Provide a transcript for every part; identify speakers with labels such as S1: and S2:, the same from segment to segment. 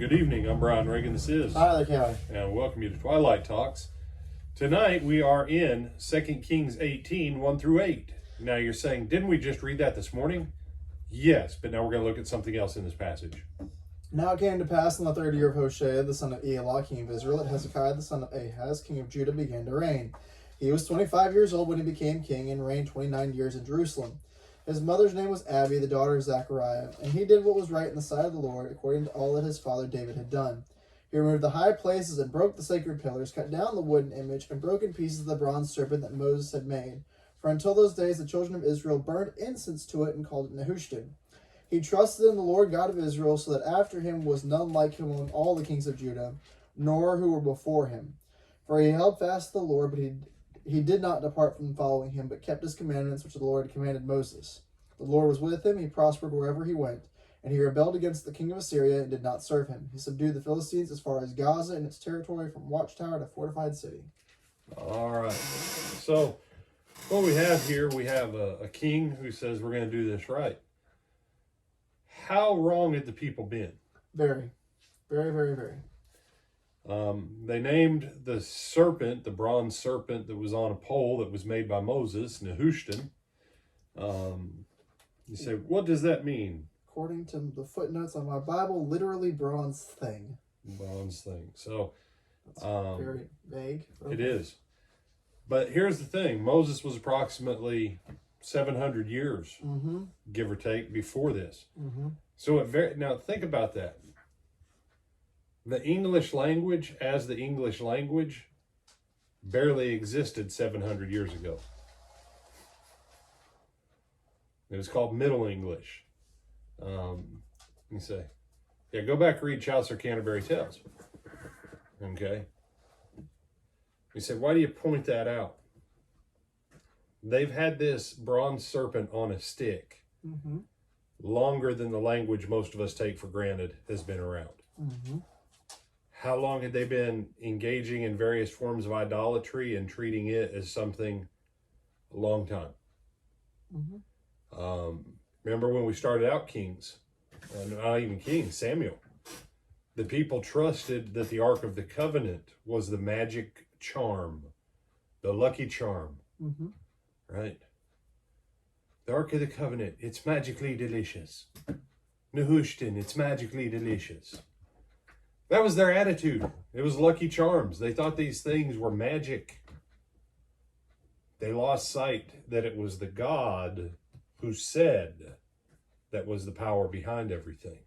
S1: Good evening. I'm Brian Reagan. This is
S2: Tyler Kelly.
S1: and welcome you to Twilight Talks. Tonight we are in 2 Kings 18, 1 through 8. Now you're saying, didn't we just read that this morning? Yes, but now we're going to look at something else in this passage.
S2: Now it came to pass in the third year of Hoshea, the son of Elah, king of Israel, that Hezekiah, the son of Ahaz, king of Judah, began to reign. He was 25 years old when he became king, and reigned 29 years in Jerusalem. His mother's name was Abi, the daughter of Zechariah, and he did what was right in the sight of the Lord, according to all that his father David had done. He removed the high places and broke the sacred pillars, cut down the wooden image, and broke in pieces the bronze serpent that Moses had made. For until those days the children of Israel burned incense to it and called it Nehushtan. He trusted in the Lord God of Israel, so that after him was none like him among all the kings of Judah, nor who were before him. For he held fast to the Lord, but he did not depart from following him, but kept his commandments which the Lord had commanded Moses. The Lord was with him, he prospered wherever he went, and he rebelled against the king of Assyria and did not serve him. He subdued the Philistines as far as Gaza and its territory, from watchtower to fortified city.
S1: All right. So what we have here, we have a king who says we're going to do this right. How wrong had the people been?
S2: Very, very, very, very.
S1: They named the serpent, the bronze serpent that was on a pole that was made by Moses, Nehushtan. You say, what does that mean?
S2: According to the footnotes on my Bible, literally bronze thing.
S1: Bronze thing. So,
S2: That's very vague.
S1: It is. But here's the thing. Moses was approximately 700 years, give or take, before this. So now think about that. The English language, as the English language, barely existed 700 years ago. It was called Middle English. Let me say, yeah, go back and read Chaucer Canterbury Tales. Okay. You say, why do you point that out? They've had this bronze serpent on a stick longer than the language most of us take for granted has been around. How long had they been engaging in various forms of idolatry and treating it as something? A long time. Remember when we started out Kings, not even Kings, Samuel. The people trusted that the Ark of the Covenant was the magic charm, the lucky charm, right? The Ark of the Covenant, it's magically delicious. Nehushtan, it's magically delicious. That was their attitude. It was lucky charms. They thought these things were magic. They lost sight that it was the God who said that was the power behind everything.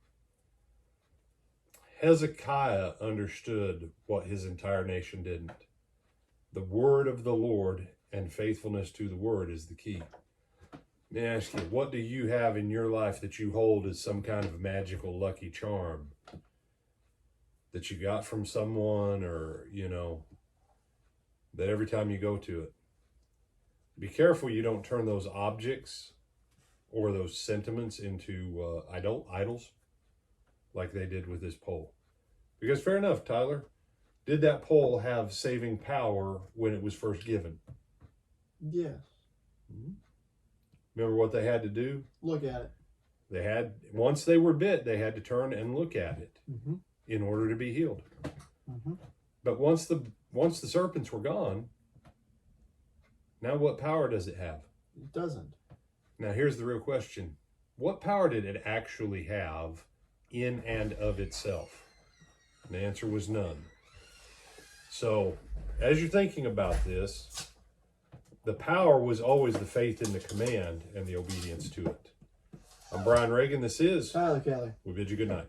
S1: Hezekiah understood what his entire nation didn't. The word of the Lord and faithfulness to the word is the key. Let me ask you, what do you have in your life that you hold as some kind of magical lucky charm that you got from someone, or, that every time you go to it? Be careful you don't turn those objects or those sentiments into idols like they did with this pole. Because fair enough, Tyler, did that pole have saving power when it was first given?
S2: Yes.
S1: Remember what they had to do?
S2: Look at it.
S1: Once they were bit, they had to turn and look at it in order to be healed. But once the serpents were gone, now what power does it have?
S2: It doesn't.
S1: Now here's the real question. What power did it actually have in and of itself? And the answer was none. So as you're thinking about this, the power was always the faith in the command and the obedience to it. I'm Brian Reagan. This is
S2: Tyler Kelly.
S1: We bid you good night.